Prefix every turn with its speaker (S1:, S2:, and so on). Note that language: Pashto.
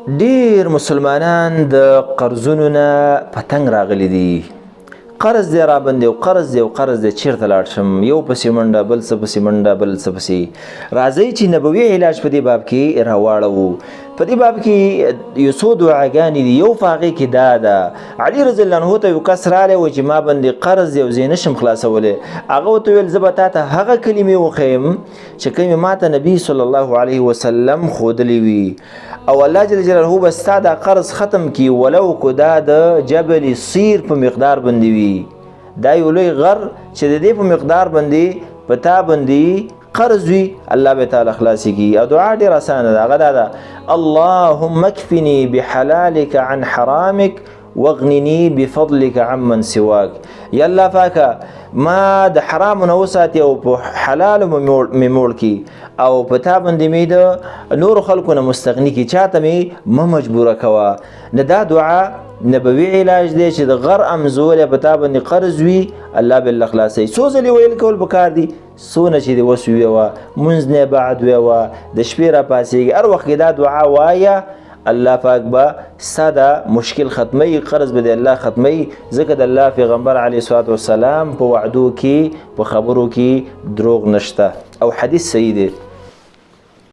S1: ډیر مسلمانان د قرضونو نه په تنګ راغلي دي. قرض دی را باندې او قرض دی او قرض دی، چیرته لاړ شم؟ یو پسې منډه، بل څه پسې منډه، بل څه پسې. راځئ چې نبوي علاج په دې باب کې راواړوو. په دې باب کې یو څو دعاګانې دي. یو په هغې کې دا ده، علي رضی الله عنه ته یو کس رالی و چې ما باندې قرض دی او زه یې نشم خلاصولی. هغه ورته ویل زه به تا ته هغه کلمې وښیم چې کومې ما ته نبي صلی الله علیه وسلم ښودلې وي، او الله جل جلاله به ستا دا قرض ختم کي، ولو کو دا د جبل صیر په مقدار باندې وي. دا یو لوی غر چې د دې په مقدار باندې په تا باندې قرض وي، الله به تعالی خلاصي کی. او دعا ډېره اسانه ده، هغه دا ده: اللهم اکفني بحلالك عن حرامك واغنني بفضلك عمن سواك. یا الله پاکه ما د حرامو نه وساتي او په حلالو مې موړ کي، او په تا باندې مې د نورو خلکو نه مستغني کي، چاته مې مه مجبوره کوه. نه دا دعا نبوي علاج دی چې د غر امزول په تا باندې قرض وي، الله بالله خلاصوي. څو ځلې ویل کول پکار دي، څونه چې دې وس ویوه، مونځ نه بعد ویوه، د شپې را پاڅېږي، هر وخت کې دا دعا وایه، الله پاک به ستا دا مشکل ختمی، قرض به د الله ختمی. ځکه د الله پیغمبر علیه الصلاة والسلام په وعدو کې په خبرو کې دروغ نشته، او حدیث صحیح دی.